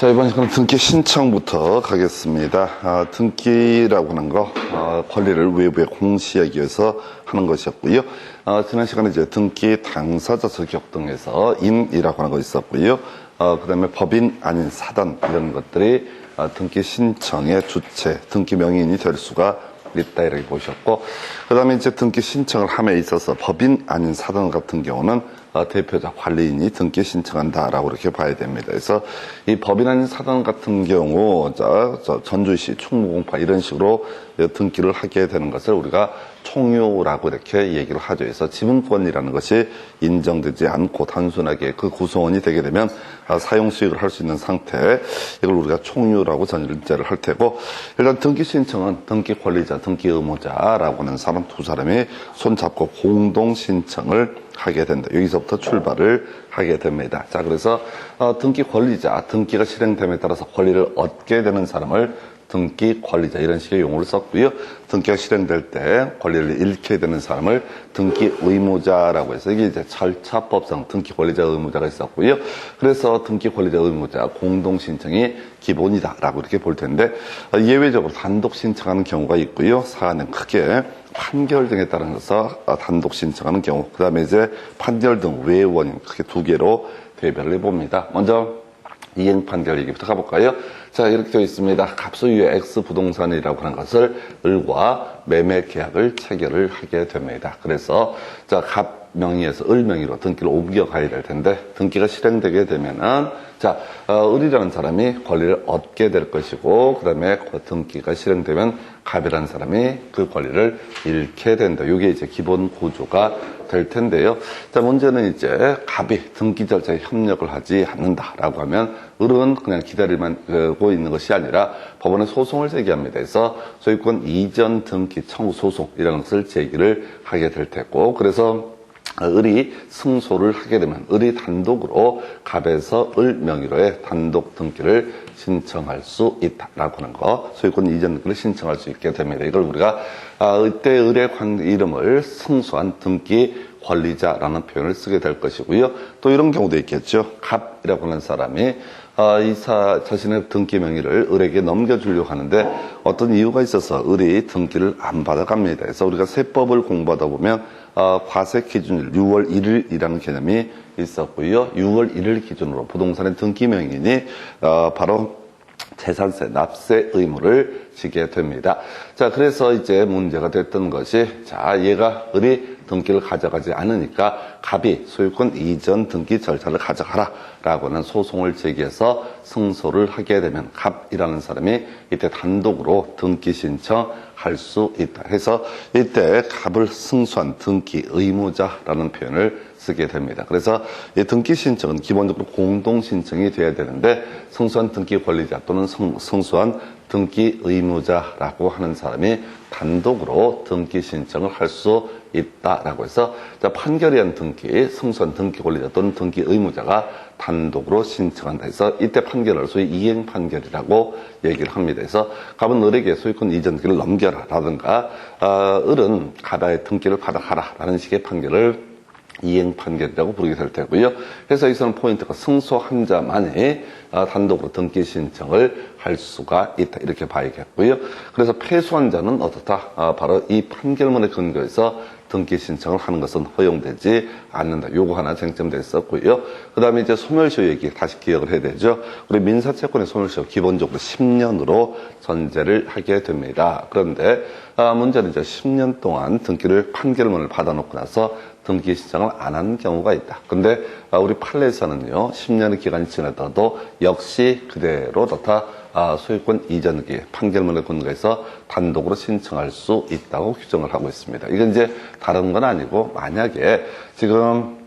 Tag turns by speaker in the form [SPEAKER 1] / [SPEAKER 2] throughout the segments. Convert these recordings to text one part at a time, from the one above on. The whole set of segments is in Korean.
[SPEAKER 1] 자, 이번 시간은 등기 신청부터 가겠습니다. 등기라고 하는 거, 권리를 외부에 공시하기 위해서 하는 것이었고요. 지난 시간에 이제 등기 당사자 적격 등에서 인이라고 하는 거 있었고요. 그 다음에 법인 아닌 사단 이런 것들이 등기 신청의 주체, 등기 명의인이 될 수가 있다 이렇게 보셨고, 그 다음에 이제 등기 신청을 함에 있어서 법인 아닌 사단 같은 경우는 대표자 관리인이 등기 신청한다라고 이렇게 봐야 됩니다. 그래서 이 법인 아닌 사단 같은 경우 전주시 충무공파 이런 식으로 등기를 하게 되는 것을 우리가 총유라고 이렇게 얘기를 하죠. 그래서 지분권이라는 것이 인정되지 않고 단순하게 그 구성원이 되게 되면 사용 수익을 할 수 있는 상태, 이걸 우리가 총유라고 전제를 할 테고, 일단 등기 신청은 등기 권리자, 등기 의무자라고 하는 사람 두 사람이 손잡고 공동 신청을 하게 된다. 여기서부터 출발을 하게 됩니다. 자, 그래서 등기 권리자, 등기가 실행됨에 따라서 권리를 얻게 되는 사람을 등기 권리자 이런 식의 용어를 썼고요. 등기가 실행될 때 권리를 잃게 되는 사람을 등기 의무자라고 해서 이게 이제 절차법상 등기 권리자 의무자가 있었고요. 그래서 등기 권리자 의무자 공동 신청이 기본이다라고 이렇게 볼 텐데, 예외적으로 단독 신청하는 경우가 있고요. 사안은 크게 판결 등에 따라서 단독 신청하는 경우, 그 다음에 이제 판결 등 외의 원인 크게 두 개로 대별을 해봅니다. 먼저 이행 판결 얘기부터 가볼까요? 자, 이렇게 되어 있습니다. 갑소유의 X 부동산이라고 하는 것을 을과 매매 계약을 체결을 하게 됩니다. 그래서 자, 갑 명의에서 을 명의로 등기를 옮겨가야 될 텐데, 등기가 실행되게 되면은 자, 을이라는 사람이 권리를 얻게 될 것이고, 그 다음에 등기가 실행되면 갑이라는 사람이 그 권리를 잃게 된다. 이게 이제 기본 구조가 될 텐데요. 자, 문제는 이제 갑이 등기 절차에 협력을 하지 않는다라고 하면 을은 그냥 기다리고 있는 것이 아니라 법원에 소송을 제기합니다. 그래서 소유권 이전 등기 청구 소송이라는 것을 제기를 하게 될 테고, 그래서 을이 승소를 하게 되면 을이 단독으로 갑에서 을 명의로의 단독 등기를 신청할 수 있다라고 하는 거, 소유권 이전 등기를 신청할 수 있게 됩니다. 이걸 우리가 이때 을의 이름을 승소한 등기 권리자라는 표현을 쓰게 될 것이고요. 또 이런 경우도 있겠죠. 갑이라고 하는 사람이 자신의 등기 명의를 을에게 넘겨주려고 하는데 어떤 이유가 있어서 을이 등기를 안 받아갑니다. 그래서 우리가 세법을 공부하다 보면 과세 기준일 6월 1일이라는 개념이 있었고요. 6월 1일 기준으로 부동산의 등기 명의인이 바로 재산세, 납세 의무를 지게 됩니다. 자, 그래서 이제 문제가 됐던 것이, 자, 얘가 을이 등기를 가져가지 않으니까 갑이 소유권 이전 등기 절차를 가져가라 라고 하는 소송을 제기해서 승소를 하게 되면 갑이라는 사람이 이때 단독으로 등기 신청할 수 있다. 해서 이때 갑을 승소한 등기 의무자라는 표현을 쓰게 됩니다. 그래서 이 등기 신청은 기본적으로 공동 신청이 돼야 되는데, 승소한 등기 권리자 또는 승소한 등기 의무자라고 하는 사람이 단독으로 등기 신청을 할 수 있다라고 해서, 자, 판결이 한 등기, 승소한 등기 권리자 또는 등기 의무자가 단독으로 신청한다 해서 이때 판결을 소위 이행 판결이라고 얘기를 합니다. 그래서 갑은 을에게 소유권 이전 등기를 넘겨라 라든가 을은 갑의 등기를 받아가라 라는 식의 판결을 이행 판결이라고 부르게 될 테고요. 그래서 여기서는 포인트가 승소한 자만이 단독으로 등기 신청을 할 수가 있다 이렇게 봐야겠고요. 그래서 패소한 자는 어떻다? 바로 이 판결문에 근거해서 등기 신청을 하는 것은 허용되지 않는다. 요거 하나 쟁점됐었고요. 그 다음에 이제 소멸시효 얘기 다시 기억을 해야 되죠. 우리 민사채권의 소멸시효 기본적으로 10년으로 전제를 하게 됩니다. 그런데 문제는 이제 10년 동안 등기를 판결문을 받아놓고 나서 등기 신청을 안 하는 경우가 있다. 근데 우리 판례에서는요, 10년의 기간이 지나더라도 역시 그대로 다 소유권 이전기 판결문에 근거해서 단독으로 신청할 수 있다고 규정을 하고 있습니다. 이건 이제 다른 건 아니고, 만약에 지금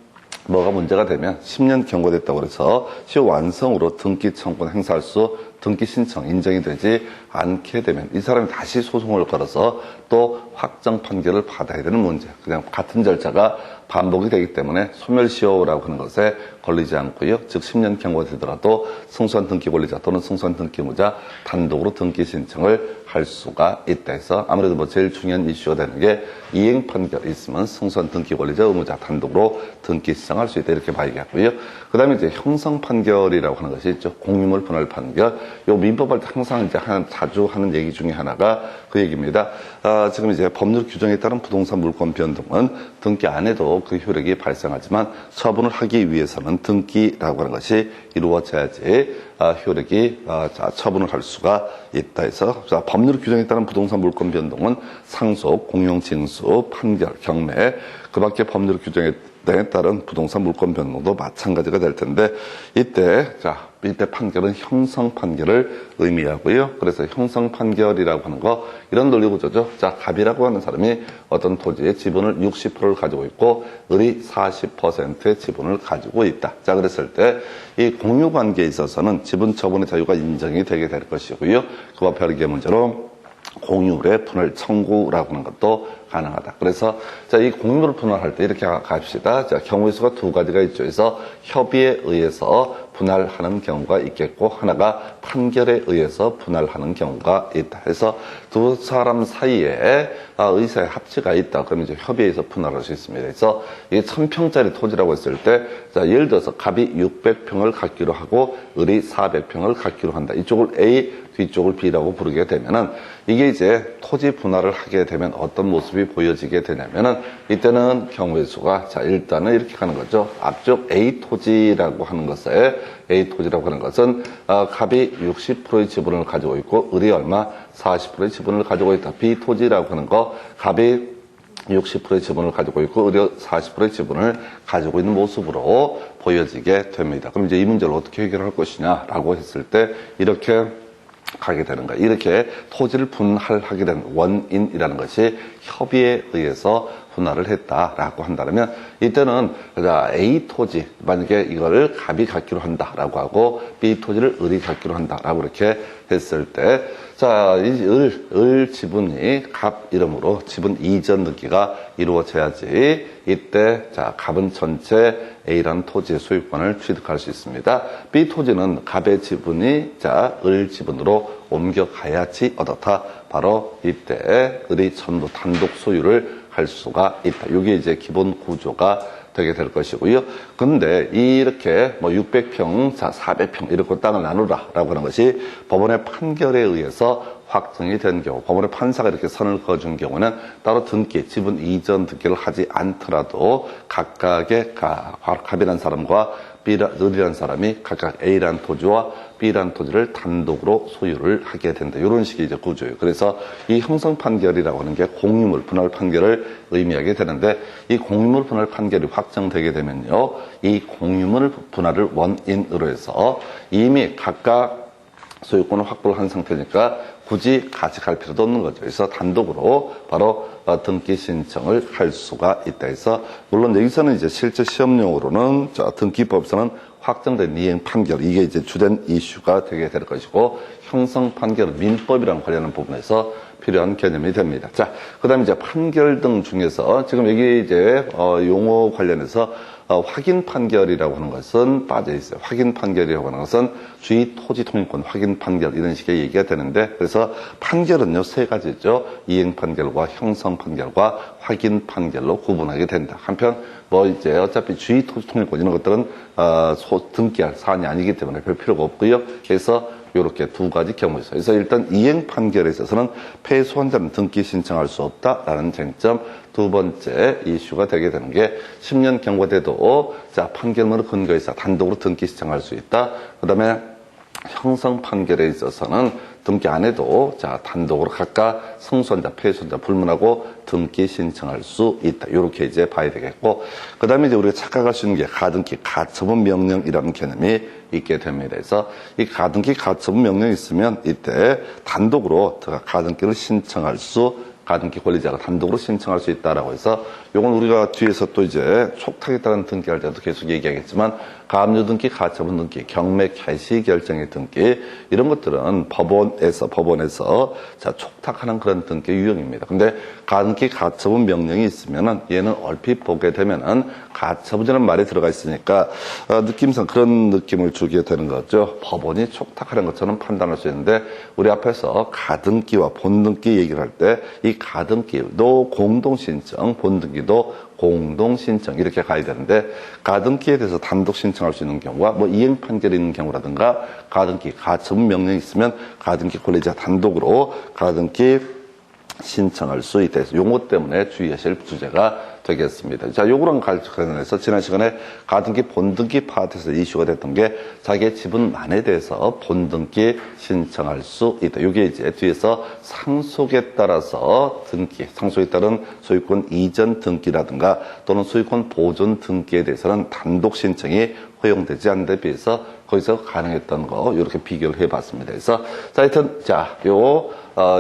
[SPEAKER 1] 뭐가 문제가 되면 10년 경과됐다고 해서 시효 완성으로 등기 청구권 행사할 수, 등기 신청 인정이 되지 않게 되면 이 사람이 다시 소송을 걸어서 또 확정 판결을 받아야 되는 문제, 그냥 같은 절차가 반복이 되기 때문에 소멸시효라고 하는 것에 걸리지 않고요. 즉 10년 경과되더라도 승소한 등기 권리자 또는 승소한 등기 의무자 단독으로 등기 신청을 할 수가 있다 해서 아무래도 뭐 제일 중요한 이슈가 되는 게 이행 판결이 있으면 승소한 등기 권리자 의무자 단독으로 등기 시청할 수 있다 이렇게 봐야겠고요. 그 다음에 이제 형성 판결이라고 하는 것이 있죠. 공유물 분할 판결. 요 민법할 때 항상 이제 자주 하는 얘기 중에 하나가 그 얘기입니다. 지금 이제 법률 규정에 따른 부동산 물권 변동은 등기 안 해도 그 효력이 발생하지만 처분을 하기 위해서는 등기라고 하는 것이 이루어져야지 효력이 처분을 할 수가 있다 해서 법률 규정에 따른 부동산 물권 변동은 상속, 공용 징수, 판결, 경매 그 밖에 법률 규정에 따른 부동산 물권 변동도 마찬가지가 될 텐데 이때 판결은 형성 판결을 의미하고요. 그래서 형성 판결이라고 하는 거 이런 논리 구조죠. 갑이라고 하는 사람이 어떤 토지의 지분을 60%를 가지고 있고 을이 40%의 지분을 가지고 있다. 그랬을 때 이 공유 관계에 있어서는 지분 처분의 자유가 인정이 되게 될 것이고요. 그와 별개 문제로 공유의 분할 청구라고 하는 것도 가능하다. 그래서 이 공유를 분할할 때 이렇게 갑시다. 경우의 수가 두 가지가 있죠. 그래서 협의에 의해서 분할하는 경우가 있겠고 하나가 판결에 의해서 분할하는 경우가 있다. 해서 두 사람 사이에 의사의 합치가 있다. 그러면 이제 협의에 의해서 분할할 수 있습니다. 그래서 이게 1000평짜리 토지라고 했을 때 예를 들어서 갑이 600평을 갖기로 하고 을이 400평을 갖기로 한다. 이쪽을 A, 뒤쪽을 B라고 부르게 되면은 이게 이제 토지 분할을 하게 되면 어떤 모습이 보여지게 되냐면은 이때는 경우의 수가 일단은 이렇게 가는 거죠. 앞쪽 A 토지라고 하는 것은 갑이 60%의 지분을 가지고 있고 을이 얼마 40%의 지분을 가지고 있다. B 토지라고 하는 거 갑이 60%의 지분을 가지고 있고 을이 40%의 지분을 가지고 있는 모습으로 보여지게 됩니다. 그럼 이제 이 문제를 어떻게 해결할 것이냐라고 했을 때 이렇게 가게 되는 거예요. 이렇게 토지를 분할하게 된 원인이라는 것이 협의에 의해서 분할을 했다라고 한다면 이때는 A 토지 만약에 이거를 갑이 갖기로 한다라고 하고 B 토지를 을이 갖기로 한다라고 이렇게 했을 때 이 을 지분이 갑 이름으로 지분 이전 등기가 이루어져야지 이때 갑은 전체 A라는 토지의 소유권을 취득할 수 있습니다. B 토지는 갑의 지분이 을 지분으로 옮겨가야지 어떻다. 바로 이때 을이 전부 단독 소유를 할 수가 있다. 이게 이제 기본 구조가 되게 될 것이고요. 근데 이렇게 600평, 400평 이렇게 땅을 나누라라고 하는 것이 법원의 판결에 의해서 확정이 된 경우, 법원의 판사가 이렇게 선을 그어준 경우는 따로 등기, 지분 이전 등기를 하지 않더라도 각각의 갑이라는 사람과 을이라는 사람이 각각 A라는 토지와 B라는 토지를 단독으로 소유를 하게 된다. 이런 식의 이제 구조예요. 그래서 이 형성 판결이라고 하는 게 공유물 분할 판결을 의미하게 되는데 이 공유물 분할 판결이 확정되게 되면요. 이 공유물 분할을 원인으로 해서 이미 각각 소유권을 확보를 한 상태니까 굳이 같이 갈 필요도 없는 거죠. 그래서 단독으로 바로 등기 신청을 할 수가 있다 해서 물론 여기서는 이제 실제 시험용으로는 등기법에서는 확정된 이행 판결 이게 이제 주된 이슈가 되게 될 것이고 형성 판결은 민법이랑 관련한 부분에서 필요한 개념이 됩니다. 그다음에 이제 판결 등 중에서 지금 여기 이제 용어 관련해서 확인 판결이라고 하는 것은 빠져 있어요. 확인 판결이라고 하는 것은 주의 토지 통행권 확인 판결 이런 식의 얘기가 되는데 그래서 판결은요 세 가지죠. 이행 판결과 형성 판결과 확인 판결로 구분하게 된다. 한편 이제 어차피 주의 토지 통행권 이런 것들은 등기할 사안이 아니기 때문에 별 필요가 없고요. 그래서 이렇게 두 가지 경우가 있어요. 그래서 일단 이행 판결에 있어서는 패소한자는 등기 신청할 수 없다라는 쟁점. 두 번째 이슈가 되게 되는 게 10년 경과돼도 판결문을 근거해서 단독으로 등기 신청할 수 있다. 그다음에 형성 판결에 있어서는 등기 안 해도 단독으로 각각 승소한자, 패소한자 불문하고 등기 신청할 수 있다. 이렇게 이제 봐야 되겠고, 그 다음에 이제 우리가 착각할 수 있는 게 가등기, 가처분 명령이라는 개념이 있게 됩니다. 그래서 이 가등기, 가처분 명령이 있으면 이때 단독으로 가등기를 신청할 수 가등기 권리자가 단독으로 신청할 수 있다라고 해서 요건 우리가 뒤에서 또 이제 촉탁에 따른 등기할 때도 계속 얘기하겠지만 가압류 등기, 가처분 등기, 경매 개시 결정의 등기 이런 것들은 법원에서 자 촉탁하는 그런 등기 유형입니다. 근데 가등기, 가처분 명령이 있으면은 얘는 얼핏 보게 되면은 가처분이라는 말이 들어가 있으니까 느낌상 그런 느낌을 주게 되는 거죠. 법원이 촉탁하는 것처럼 판단할 수 있는데 우리 앞에서 가등기와 본등기 얘기를 할 때 이 가등기도 공동신청, 본등기도 공동신청 이렇게 가야 되는데 가등기에 대해서 단독 신청할 수 있는 경우와 뭐 이행 판결이 있는 경우라든가 가등기, 가처분 명령이 있으면 가등기 권리자 단독으로 가등기 신청할 수 있다. 용어 때문에 주의하실 주제가 되겠습니다. 자, 요거랑 관련해서 지난 시간에 가등기, 본등기 파트에서 이슈가 됐던 게 자기의 지분만에 대해서 본등기 신청할 수 있다. 요게 이제 뒤에서 상속에 따라서 등기, 상속에 따른 소유권 이전 등기라든가 또는 소유권 보존 등기에 대해서는 단독 신청이 허용되지 않는 데 비해서 거기서 가능했던 거 이렇게 비교를 해봤습니다. 그래서 자, 하여튼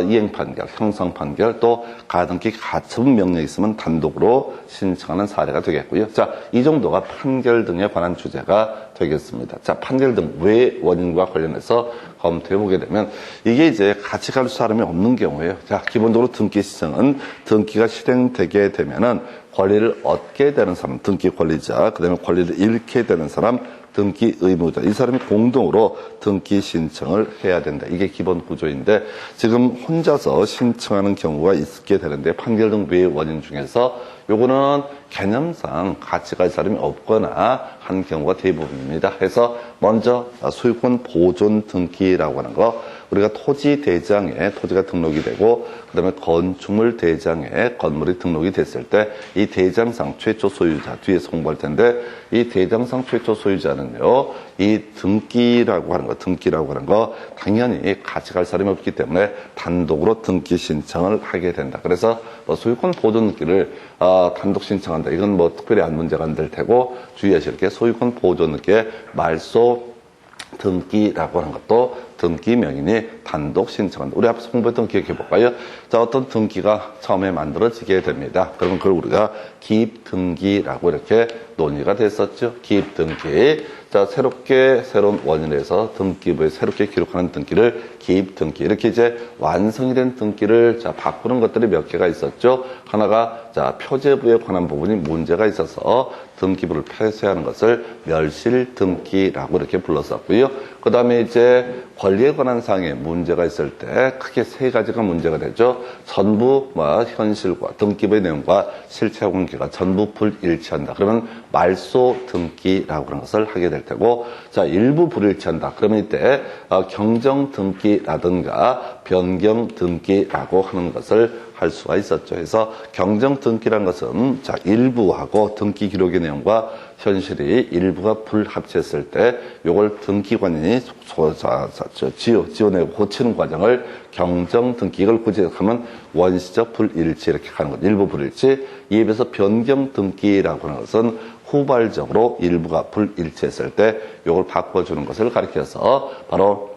[SPEAKER 1] 이행 판결, 형성 판결, 또 가등기, 가처분 명령이 있으면 단독으로 신청하는 사례가 되겠고요. 자, 이 정도가 판결 등에 관한 주제가 되겠습니다. 자, 판결 등 왜 원인과 관련해서 검토해 보게 되면 이게 이제 같이 갈 사람이 없는 경우예요. 자, 기본적으로 등기 시정은 등기가 실행되게 되면은 권리를 얻게 되는 사람, 등기 권리자, 그 다음에 권리를 잃게 되는 사람, 등기 의무자, 이 사람이 공동으로 등기 신청을 해야 된다. 이게 기본 구조인데 지금 혼자서 신청하는 경우가 있게 되는데 판결 등 외의 원인 중에서 요거는 개념상 같이 갈 사람이 없거나 한 경우가 대부분입니다. 그래서 먼저 소유권 보존 등기라고 하는 거 우리가 토지 대장에 토지가 등록이 되고 그다음에 건축물 대장에 건물이 등록이 됐을 때 이 대장상 최초 소유자 뒤에서 공부할 텐데 이 대장상 최초 소유자는요 이 등기라고 하는 거 당연히 같이 갈 사람이 없기 때문에 단독으로 등기 신청을 하게 된다. 그래서 소유권 보존 등기를 단독 신청한다. 이건 뭐 특별히 안 문제가 안 될 테고 주의하실 게 소유권 보존 등기의 말소 등기라고 하는 것도 등기 명인이 단독 신청한다. 우리 앞에서 공부했던 기억해 볼까요? 자, 어떤 등기가 처음에 만들어지게 됩니다. 그러면 그걸 우리가 기입 등기라고 이렇게 논의가 됐었죠. 기입 등기. 자, 새로운 원인에서 등기부에 새롭게 기록하는 등기를 기입 등기. 이렇게 이제 완성이 된 등기를 바꾸는 것들이 몇 개가 있었죠. 하나가 표제부에 관한 부분이 문제가 있어서 등기부를 폐쇄하는 것을 멸실 등기라고 이렇게 불렀었고요. 그 다음에 이제 권리에 관한 사항에 문제가 있을 때 크게 세 가지가 문제가 되죠. 전부 현실과 등기부의 내용과 실체 관계가 전부 불일치한다. 그러면 말소 등기라고 하는 것을 하게 될 테고, 자, 일부 불일치한다. 그러면 이때 경정 등기라든가 변경 등기라고 하는 것을 할 수가 있었죠. 그래서 경정 등기라는 것은 일부하고 등기 기록의 내용과 현실이 일부가 불합치했을 때 이걸 등기관이 지어내고 고치는 과정을 경정 등기, 이걸 구제하면 원시적 불일치 이렇게 가는 것. 일부 불일치. 이에 비해서 변경 등기라고 하는 것은 후발적으로 일부가 불일치했을 때 이걸 바꿔주는 것을 가리켜서 바로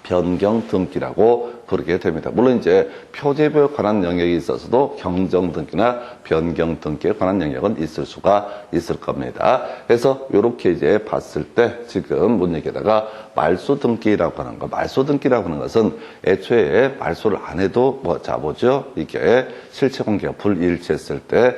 [SPEAKER 1] 변경 등기라고 부르게 됩니다. 물론 이제 표제부에 관한 영역이 있어서도 경정 등기나 변경 등기에 관한 영역은 있을 수가 있을 겁니다. 그래서 이렇게 이제 봤을 때 지금 문맥에다가 말소 등기라고 하는 거, 말소 등기라고 하는 것은 애초에 말소를 안 해도 이게 실체 관계가 불일치했을 때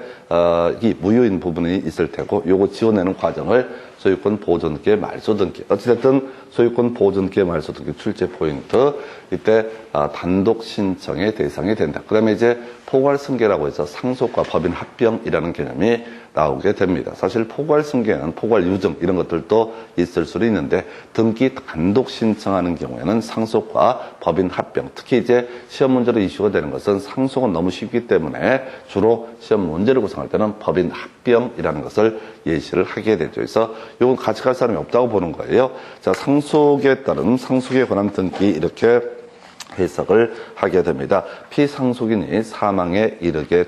[SPEAKER 1] 이 무효인 부분이 있을 테고 요거 지원하는 과정을 소유권 보존 등기의 말소 등기. 어찌됐든 소유권 보존 등기의 말소 등기 출제 포인트. 이때 단독 신청의 대상이 된다. 그 다음에 이제 포괄승계라고 해서 상속과 법인 합병이라는 개념이 나오게 됩니다. 사실 포괄승계는 포괄유증 이런 것들도 있을 수도 있는데 등기 단독 신청하는 경우에는 상속과 법인 합병, 특히 이제 시험 문제로 이슈가 되는 것은 상속은 너무 쉽기 때문에 주로 시험 문제를 구성할 때는 법인 합병이라는 것을 예시를 하게 되죠. 그래서 이건 같이 갈 사람이 없다고 보는 거예요. 자, 상속에 따른 상속에 관한 등기 이렇게 해석을 하게 됩니다. 피상속인이 사망에 이르게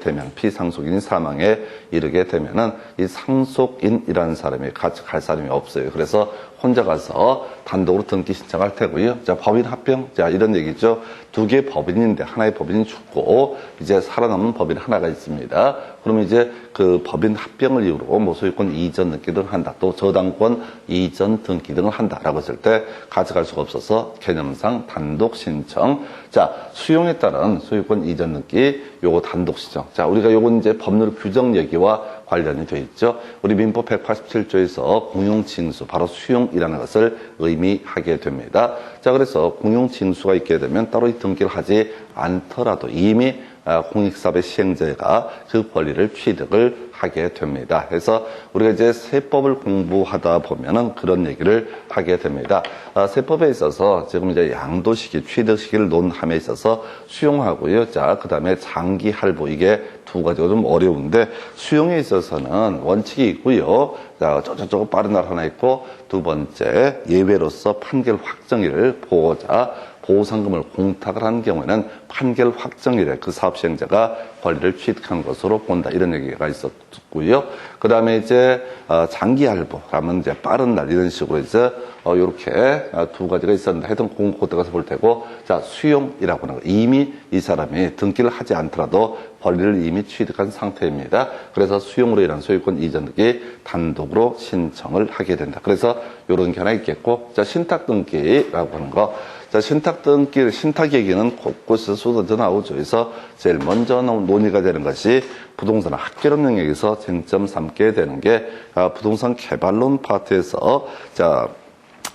[SPEAKER 1] 되면은 이 상속인이라는 사람이 같이 갈 사람이 없어요. 그래서 혼자 가서 단독으로 등기 신청할 테고요. 자, 법인 합병. 자, 이런 얘기죠. 두 개의 법인인데 하나의 법인이 죽고 이제 살아남은 법인 하나가 있습니다. 그러면 이제 그 법인 합병을 이유로 뭐 소유권 이전 등기 등을 한다. 또 저당권 이전 등기 등을 한다라고 했을 때 가져갈 수가 없어서 개념상 단독 신청. 자, 수용에 따른 소유권 이전 등기 요거 단독 신청. 자, 우리가 요건 이제 법률 규정 얘기와 관련이 돼 있죠. 우리 민법 187조에서 공용징수, 바로 수용이라는 것을 의미하게 됩니다. 자, 그래서 공용징수가 있게 되면 따로 이 등기를 하지 않더라도 이미 공익사업의 시행자가 그 권리를 취득을 하게 됩니다. 그래서 우리가 이제 세법을 공부하다 보면은 그런 얘기를 하게 됩니다. 세법에 있어서 지금 이제 양도시기, 취득시기를 논함에 있어서 수용하고요. 자, 그 다음에 장기 할부, 이게 두 가지가 좀 어려운데, 수용에 있어서는 원칙이 있고요. 자, 저거 빠른 날 하나 있고, 두 번째 예외로서 판결 확정일을 보고자 보상금을 공탁을 한 경우에는 판결 확정일에 그 사업 시행자가 권리를 취득한 것으로 본다, 이런 얘기가 있었고요. 그 다음에 이제 장기 할부 하면 이제 빠른 날, 이런 식으로 이제 이렇게 두 가지가 있었는데, 하여튼 그때 가서 볼 테고, 자, 수용이라고 하는 거, 이미 이 사람이 등기를 하지 않더라도 권리를 이미 취득한 상태입니다. 그래서 수용으로 인한 소유권 이전 등기 단독으로 신청을 하게 된다. 그래서 이런 게 하나 있겠고, 자, 신탁 등기라고 하는 거. 자, 신탁 등기, 신탁 얘기는 곳곳에서 쏟아져 나오죠. 그래서 제일 먼저 논의가 되는 것이 부동산 학계론 영역에서 쟁점 삼게 되는 게 부동산 개발론 파트에서, 자,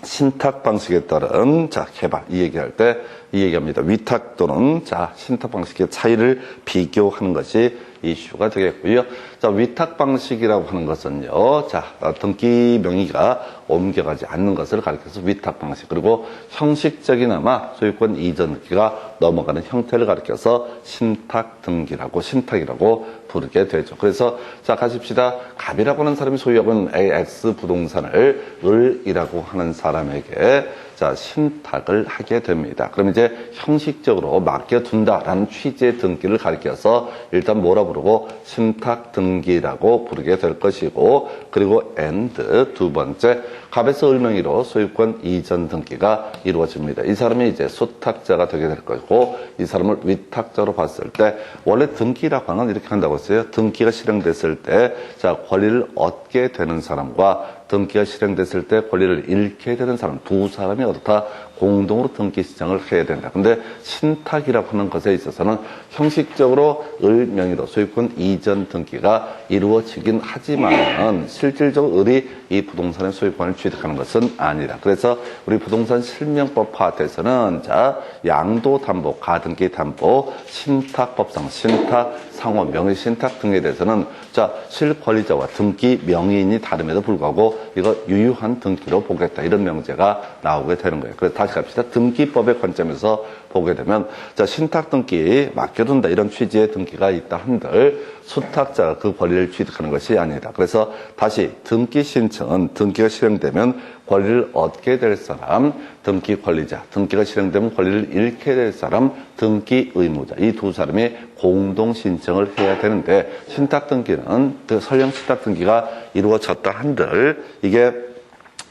[SPEAKER 1] 신탁 방식에 따른, 자, 개발, 이 얘기할 때 이 얘기합니다. 위탁 또는, 자, 신탁 방식의 차이를 비교하는 것이 이슈가 되겠고요. 자, 위탁 방식이라고 하는 것은요, 자, 등기 명의가 옮겨가지 않는 것을 가리켜서 위탁 방식, 그리고 형식적이나마 소유권 이전 등기가 넘어가는 형태를 가리켜서 신탁 등기라고, 신탁이라고 부르게 되죠. 그래서 자, 가십시다. 갑이라고 하는 사람이 소유하고 있는 AX 부동산을 을이라고 하는 사람에게, 자, 신탁을 하게 됩니다. 그럼 이제 형식적으로 맡겨둔다라는 취지의 등기를 가리켜서 일단 뭐라 부르고, 신탁 등기라고 부르게 될 것이고, 그리고 and 두 번째, 갑에서 을 명의로 소유권 이전 등기가 이루어집니다. 이 사람이 이제 수탁자가 되게 될 것이고, 이 사람을 위탁자로 봤을 때, 원래 등기라고 하는 건 이렇게 한다고 했어요. 등기가 실행됐을 때, 자, 권리를 얻게 되는 사람과 등기가 실행됐을 때 권리를 잃게 되는 사람, 두 사람이 어떻다? 공동으로 등기 신청을 해야 된다. 근데 신탁이라고 하는 것에 있어서는 형식적으로 을 명의로 소유권 이전 등기가 이루어지긴 하지만 실질적으로 을이 이 부동산의 소유권을 취득하는 것은 아니라. 그래서 우리 부동산 실명법 파트에서는, 자, 양도담보, 가등기 담보, 신탁법상, 신탁, 상호, 명의 신탁 등에 대해서는, 자, 실권리자와 등기 명의인이 다름에도 불구하고 이거 유효한 등기로 보겠다, 이런 명제가 나오게 되는 거예요. 그래서 다시 갑시다. 등기법의 관점에서 보게 되면, 자, 신탁 등기 맡겨둔다, 이런 취지의 등기가 있다 한들 수탁자가 그 권리를 취득하는 것이 아니다. 그래서 다시 등기 신청은 등기가 실행되면 권리를 얻게 될 사람, 등기 권리자, 등기가 실행되면 권리를 잃게 될 사람, 등기 의무자, 이 두 사람이 공동 신청을 해야 되는데, 신탁 등기는 설령 신탁 등기가 이루어졌다 한들 이게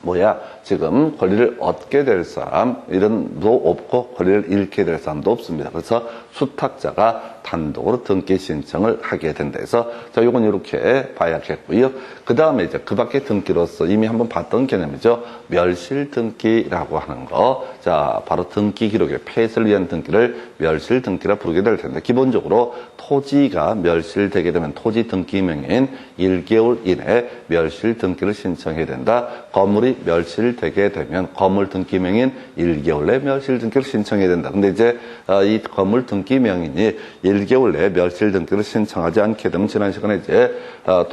[SPEAKER 1] 뭐야, 지금 권리를 얻게 될 사람 이런도 없고 권리를 잃게 될 사람도 없습니다. 그래서 수탁자가 단독으로 등기 신청을 하게 된다 해서, 자, 요건 이렇게 봐야겠고요. 그 다음에 이제 그 밖에 등기로서 이미 한번 봤던 개념이죠. 멸실 등기라고 하는 거. 자, 바로 등기 기록의 폐쇄를 위한 등기를 멸실 등기라 부르게 될 텐데, 기본적으로 토지가 멸실되게 되면 토지 등기 명의인 1개월 이내에 멸실 등기를 신청해야 된다. 건물이 멸실되게 되면 건물 등기 명의인 1개월 내에 멸실 등기를 신청해야 된다. 근데 이제 이 건물 등기 명의인이 1개월 내에 멸실 등기를 신청하지 않게 되면, 지난 시간에 이제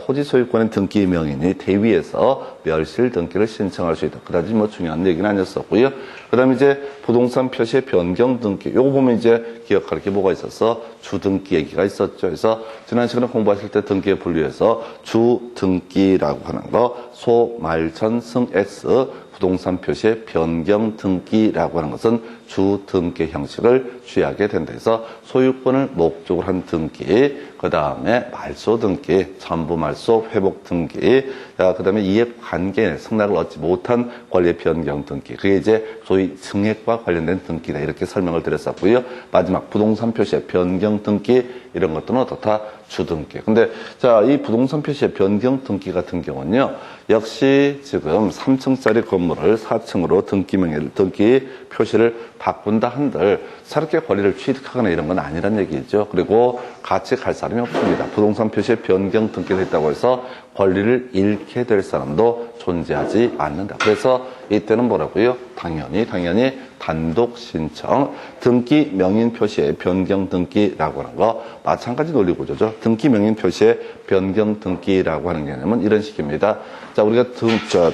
[SPEAKER 1] 토지 소유권의 등기 명의인이 대위에서 멸실 등기를 신청할 수 있다. 그다지 뭐 중요한 얘기는 아니었었고요. 그 다음에 이제 부동산 표시의 변경 등기, 요거 보면 이제 기억할 게 뭐가 있어서 주등기 얘기가 있었죠. 그래서 지난 시간에 공부하실 때 등기에 분류해서 주등기라고 하는 거, 소, 말, 전, 승, S, 부동산 표시의 변경 등기라고 하는 것은 주 등기 형식을 취하게 된다 해서 소유권을 목적으로 한 등기, 그 다음에 말소 등기, 전부 말소 회복 등기, 그 다음에 이해관계에 승낙을 얻지 못한 권리 변경 등기, 그게 이제 소위 증액과 관련된 등기다 이렇게 설명을 드렸었고요. 마지막 부동산 표시의 변경 등기 이런 것들은 어떻다? 주등기. 근데 자, 이 부동산 표시의 변경 등기 같은 경우는요, 역시 지금 3층짜리 건물을 4층으로 등기 표시를 바꾼다 한들 새롭게 권리를 취득하거나 이런 건 아니란 얘기죠. 그리고 같이 갈 사람이 없습니다. 부동산 표시의 변경 등기를 했다고 해서 권리를 잃게 될 사람도 존재하지 않는다. 그래서 이때는 뭐라고요? 당연히 단독 신청, 등기 명인 표시의 변경 등기라고 하는 거 마찬가지 논리 구조죠. 등기 명인 표시의 변경 등기라고 하는 개념은 이런 식입니다. 자, 우리가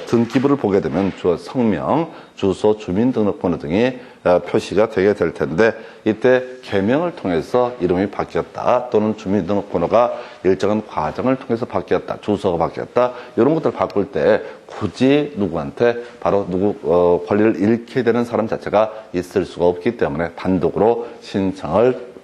[SPEAKER 1] 등기부를 보게 되면 성명, 주소, 주민등록번호 등이 표시가 되게 될 텐데 이때 개명을 통해서 이름이 바뀌었다 또는 주민등록번호가 일정한 과정을 통해서 바뀌었다, 주소가 바뀌었다 이런 것들을 바꿀 때 굳이 누구한테 바로 권리를 잃게 되는 사람 자체가 있을 수가 없기 때문에 단독으로 신청을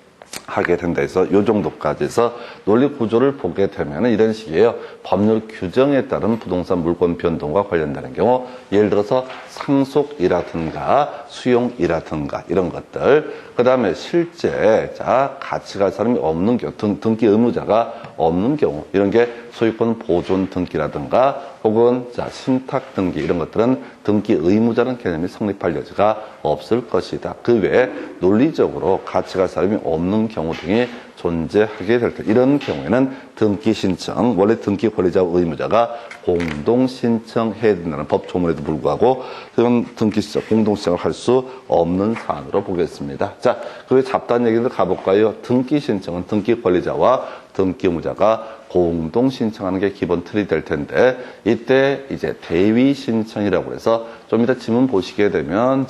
[SPEAKER 1] 하게 된다 해서 이 정도까지 해서 논리 구조를 보게 되면 이런 식이에요. 법률 규정에 따른 부동산 물권 변동과 관련되는 경우 예를 들어서 상속이라든가 수용이라든가 이런 것들, 그 다음에 실제 같이 갈 사람이 없는 경우, 등기 의무자가 없는 경우 이런 게 소유권 보존 등기라든가 혹은 신탁 등기 이런 것들은 등기 의무자는 개념이 성립할 여지가 없을 것이다. 그 외에 논리적으로 같이 갈 사람이 없는 경우 등이 존재하게 될 때 이런 경우에는 등기 신청, 원래 등기 권리자와 의무자가 공동 신청해야 된다는 법 조문에도 불구하고 그런 등기 신청, 공동 신청을 할 수 없는 사안으로 보겠습니다. 자, 그 외 잡다한 얘기를 가볼까요? 등기 신청은 등기 권리자와 등기 의무자가 공동 신청하는 게 기본 틀이 될 텐데 이때 이제 대위 신청이라고 해서 좀 이따 지문 보시게 되면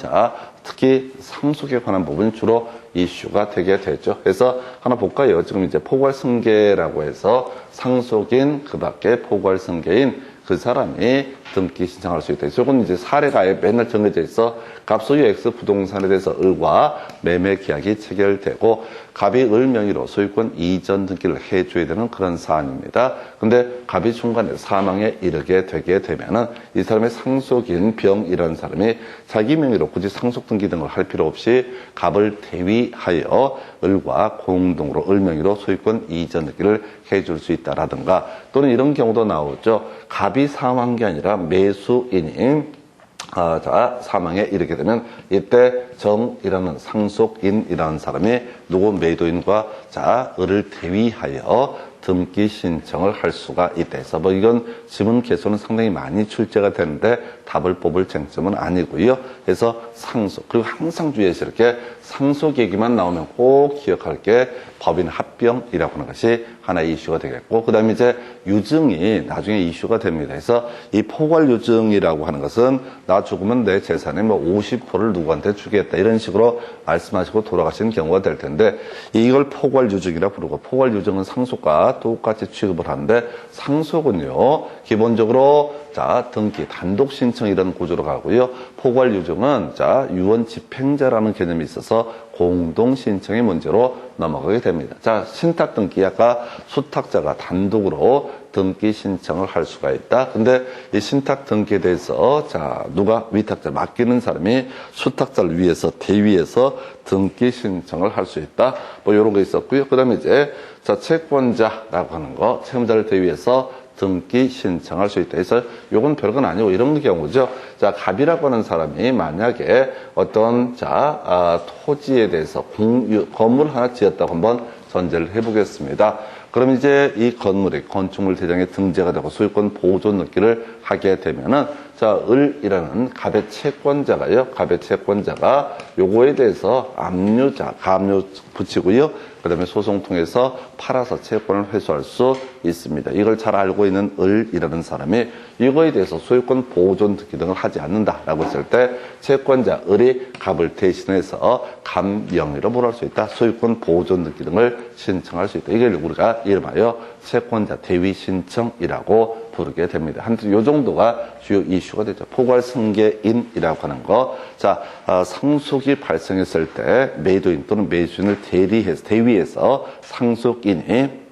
[SPEAKER 1] 특히 상속에 관한 부분이 주로 이슈가 되게 되죠. 그래서 하나 볼까요? 지금 이제 포괄승계라고 해서 상속인 그 밖에 포괄승계인 그 사람이 등기 신청할 수 있다. 이건 이제 사례가 아예 맨날 정해져 있어. 갑소유 X 부동산에 대해서 을과 매매 계약이 체결되고 갑이 을 명의로 소유권 이전 등기를 해줘야 되는 그런 사안입니다. 근데 갑이 중간에 사망에 이르게 되게 되면은 이 사람의 상속인 병이라는 사람이 자기 명의로 굳이 상속 등기 등을 할 필요 없이 갑을 대위하여 을과 공동으로 을 명의로 소유권 이전 등기를 해줄 수 있다라든가 또는 이런 경우도 나오죠. 갑이 사망한 게 아니라 매수인이 사망에 이르게 되면 이때 정이라는 상속인이라는 사람이 누구 매도인과 을을 대위하여 등기 신청을 할 수가 있다 해서 이건 지문 개수는 상당히 많이 출제가 되는데 답을 뽑을 쟁점은 아니고요. 그래서 상속, 그리고 항상 주의해서 이렇게 상속 얘기만 나오면 꼭 기억할 게 법인 합병이라고 하는 것이 하나의 이슈가 되겠고, 그 다음에 이제 유증이 나중에 이슈가 됩니다. 그래서 이 포괄 유증이라고 하는 것은 나 죽으면 내 재산의 50%를 누구한테 주겠다 이런 식으로 말씀하시고 돌아가시는 경우가 될 텐데 이걸 포괄 유증이라 부르고, 포괄 유증은 상속과 똑같이 취급을 하는데 상속은요 기본적으로 등기 단독 신청 이런 구조로 가고요. 포괄 유증은 유언 집행자라는 개념이 있어서 공동 신청의 문제로 넘어가게 됩니다. 신탁 등기 아까 수탁자가 단독으로 등기 신청을 할 수가 있다. 근데 이 신탁 등기에 대해서 누가 위탁자 맡기는 사람이 수탁자를 위해서 대위해서 등기 신청을 할 수 있다. 이런 거 있었고요. 그다음에 이제 채권자라고 하는 거, 채무자를 대위해서 등기 신청할 수 있다 해서 요건 별건 아니고 이런 경우죠. 갑이라고 하는 사람이 만약에 어떤 토지에 대해서 건물 하나 지었다고 한번 전제를 해보겠습니다. 그럼 이제 이 건물이 건축물 대장에 등재가 되고 소유권 보존 등기를 하게 되면은 을이라는 갑의 채권자가요. 갑의 채권자가 요거에 대해서 가압류 붙이고요. 그 다음에 소송 통해서 팔아서 채권을 회수할 수 있습니다. 이걸 잘 알고 있는 을이라는 사람이 이거에 대해서 소유권 보존 등기 등을 하지 않는다라고 했을 때 채권자 을이 갑을 대신해서 갑 명의로 뭘 할 수 있다? 소유권 보존 등기 등을 신청할 수 있다. 이걸 우리가 이름하여 채권자 대위 신청이라고 부르게 됩니다. 요 정도가 주요 이슈가 되죠. 포괄승계인이라고 하는 거. 자, 상속이 발생했을 때 매도인 또는 매수인을 대위해서 상속인이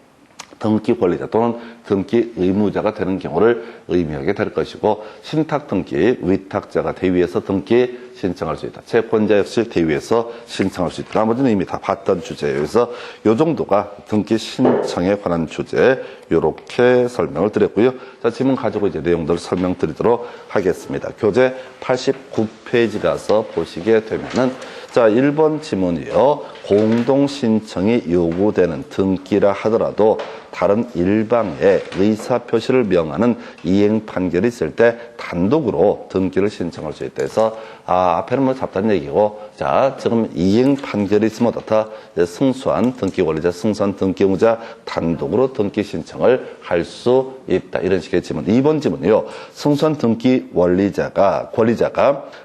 [SPEAKER 1] 등기 권리자 또는 등기 의무자가 되는 경우를 의미하게 될 것이고, 신탁 등기 위탁자가 대위해서 등기 신청할 수 있다. 채권자 역시 대위해서 신청할 수 있다. 나머지는 이미 다 봤던 주제예요. 그래서 이 정도가 등기 신청에 관한 주제, 이렇게 설명을 드렸고요. 자, 지문 가지고 이제 내용들을 설명드리도록 하겠습니다. 교재 89페이지 가서 보시게 되면은, 자, 1번 지문이요. 공동신청이 요구되는 등기라 하더라도 다른 일방의 의사표시를 명하는 이행 판결이 있을 때 단독으로 등기를 신청할 수 있다 해서, 앞에는 뭐 잡다한 얘기고, 자, 지금 이행 판결이 있으면 어떻다? 승소한 등기 권리자, 승소한 등기 의무자 단독으로 등기 신청을 할 수 있다. 이런 식의 지문. 2번 지문이요. 승소한 등기 권리자가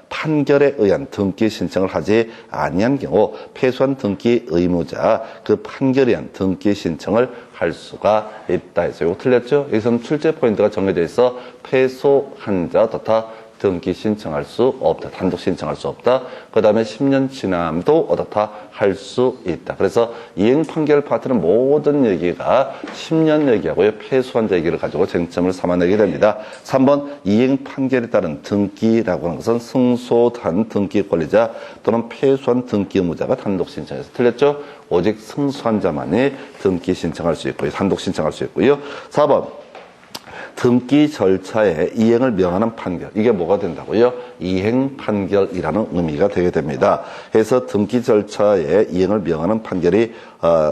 [SPEAKER 1] 판결에 의한 등기 신청을 하지 아니한 경우 패소한 등기 의무자 그 판결에 의한 등기 신청을 할 수가 있다 해서, 이거 틀렸죠? 여기서는 출제 포인트가 정해져 있어 패소한 자 어떻다? 등기 신청할 수 없다. 단독 신청할 수 없다. 그 다음에 10년 지남도 어떻다? 할 수 있다. 그래서 이행 판결 파트는 모든 얘기가 10년 얘기하고요. 패소한 자 얘기를 가지고 쟁점을 삼아내게 됩니다. 3번 이행 판결에 따른 등기라고 하는 것은 승소한 등기 권리자 또는 패소한 등기 의무자가 단독 신청해서, 틀렸죠? 오직 승소한 자만이 등기 신청할 수 있고요. 단독 신청할 수 있고요. 4번 등기 절차에 이행을 명하는 판결. 이게 뭐가 된다고요? 이행 판결이라는 의미가 되게 됩니다. 해서 등기 절차에 이행을 명하는 판결이,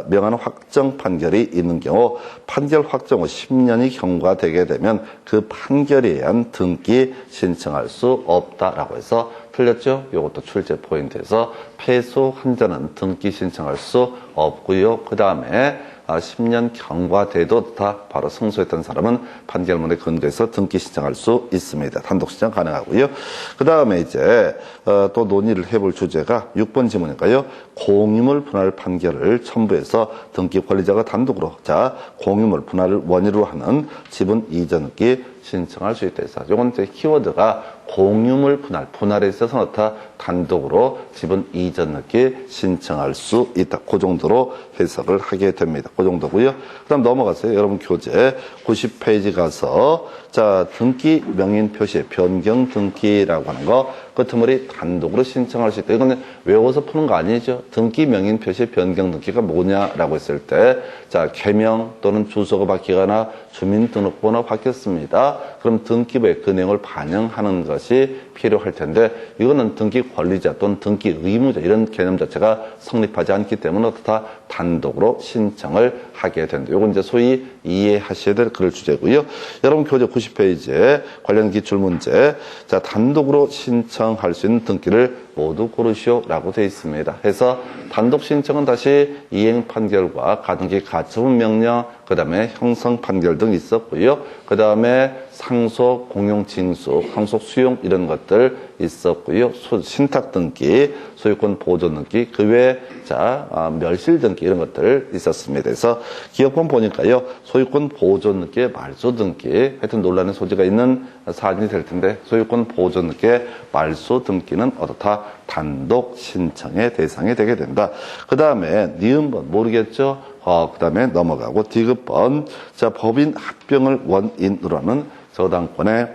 [SPEAKER 1] 명하는 확정 판결이 있는 경우 판결 확정 후 10년이 경과되게 되면 그 판결에 의한 등기 신청할 수 없다라고 해서 틀렸죠? 이것도 출제 포인트에서 패소한 자는 등기 신청할 수 없고요. 그 다음에 10년 경과돼도 다 바로 승소했던 사람은 판결문에 근거해서 등기 신청할 수 있습니다. 단독 신청 가능하고요. 그 다음에 이제 또 논의를 해볼 주제가 6번 지문인가요? 공유물 분할 판결을 첨부해서 등기 권리자가 단독으로, 자, 공유물 분할을 원인으로 하는 지분 이전기 신청할 수 있다 해서, 이건 이제 키워드가 공유물 분할에 있어서 다 단독으로 지분 이전 넣기 신청할 수 있다. 그 정도로 해석을 하게 됩니다. 그 정도고요. 그 다음 넘어가세요. 여러분 교재 90페이지 가서, 자, 등기 명인 표시 변경 등기라고 하는 거 끄트머리 단독으로 신청할 수 있다. 이건 외워서 푸는 거 아니죠. 등기 명인 표시 변경 등기가 뭐냐라고 했을 때, 자, 개명 또는 주소가 바뀌거나 주민등록번호가 바뀌었습니다. 그럼 등기부에 그 내용을 반영하는 것이 필요할 텐데, 이거는 등기 권리자 또는 등기 의무자 이런 개념 자체가 성립하지 않기 때문에 다 단독으로 신청을 하게 된다. 이건 이제 소위 이해하셔야 될 그럴 주제고요. 여러분 교재 90페이지에 관련 기출문제, 자, 단독으로 신청할 수 있는 등기를 모두 고르시오라고 되어 있습니다. 해서 단독 신청은 다시 이행 판결과 가등기 가처분 명령, 그 다음에 형성 판결 등 있었고요. 그 다음에 상속, 공용 징수, 상속 수용 이런 것들 있었고요. 신탁 등기, 소유권 보존 등기, 그 외에 멸실 등기 이런 것들 있었습니다. 그래서 기업권 보니까요, 소유권 보존 등기, 말소 등기, 하여튼 논란의 소지가 있는 사안이 될 텐데, 소유권 보존 등기, 말소 등기는 어떻다? 단독 신청의 대상이 되게 된다. 그 다음에 니은번 모르겠죠? 그 다음에 넘어가고 디귿번, 자, 법인 합병을 원인으로 하는 저당권의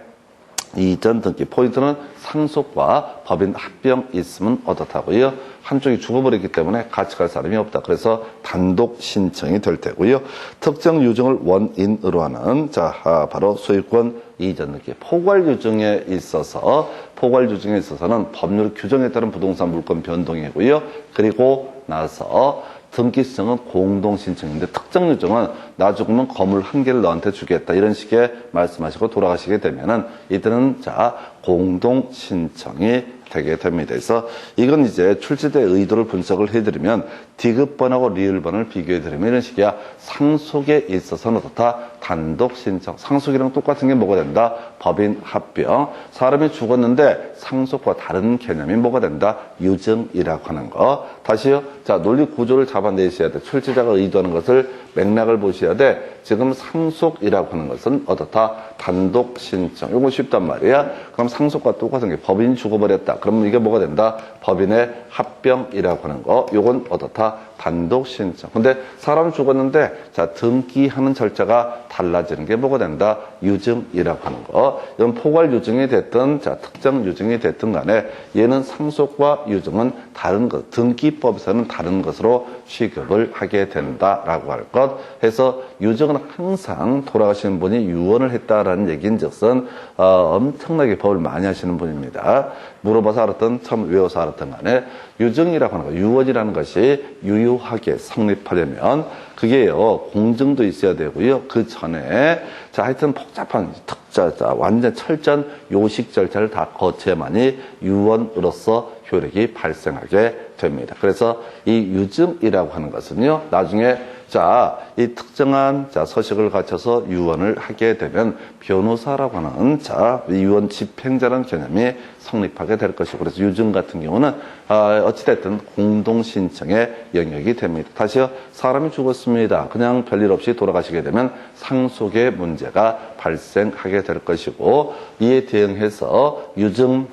[SPEAKER 1] 이전 등기. 포인트는 상속과 법인 합병 있으면 어떻다고요? 한쪽이 죽어버렸기 때문에 같이 갈 사람이 없다. 그래서 단독 신청이 될 테고요. 특정 유증을 원인으로 하는, 자, 바로 소유권 이전 등기. 포괄 유증에 있어서는 법률 규정에 따른 부동산 물권 변동이고요. 그리고 나서 등기 신청은 공동 신청인데, 특정 유증은 나 죽으면 건물 한 개를 너한테 주겠다 이런 식의 말씀하시고 돌아가시게 되면은 이때는, 자, 공동 신청이 되게 됩니다. 그래서 이건 이제 출제자의 의도를 분석을 해드리면 디귿번하고 리을번을 비교해드리면 이런 식이야. 상속에 있어서는 어떻다? 단독 신청. 상속이랑 똑같은 게 뭐가 된다? 법인 합병. 사람이 죽었는데 상속과 다른 개념이 뭐가 된다? 유증이라고 하는 거. 다시요. 자, 논리 구조를 잡아내셔야 돼. 출제자가 의도하는 것을 맥락을 보셔야 돼. 지금 상속이라고 하는 것은 어떻다? 단독 신청. 이거 쉽단 말이야. 그럼 상속과 똑같은 게 법인이 죽어버렸다. 그러면 이게 뭐가 된다? 법인의 합병이라고 하는 거. 요건 어떻다? 단독 신청. 근데 사람 죽었는데 자, 등기하는 절차가 달라지는 게 뭐가 된다? 유증이라고 하는 거. 이건 포괄 유증이 됐든 자, 특정 유증이 됐든 간에 얘는 상속과 유증은 다른 것. 등기법에서는 다른 것으로 취급을 하게 된다라고 할 것. 해서 유증은 항상 돌아가시는 분이 유언을 했다라는 얘기인즉슨 엄청나게 법을 많이 하시는 분입니다. 물어봐서 알았던 처음 외워서 알았던 간에 유증이라고 하는 거, 유언이라는 것이 유효하게 성립하려면 그게요 공증도 있어야 되고요. 그 전에 자 하여튼 복잡한 특자, 완전 철저한 요식 절차를 다 거쳐야만이 유언으로서 효력이 발생하게 됩니다. 그래서 이 유증이라고 하는 것은요 나중에 자, 이 특정한 자 서식을 갖춰서 유언을 하게 되면 변호사라고 하는 자 유언 집행자라는 개념이 성립하게 될 것이고 그래서 유증 같은 경우는 어찌됐든 공동 신청의 영역이 됩니다. 다시요, 사람이 죽었습니다. 그냥 별일 없이 돌아가시게 되면 상속의 문제가 발생하게 될 것이고 이에 대응해서 유증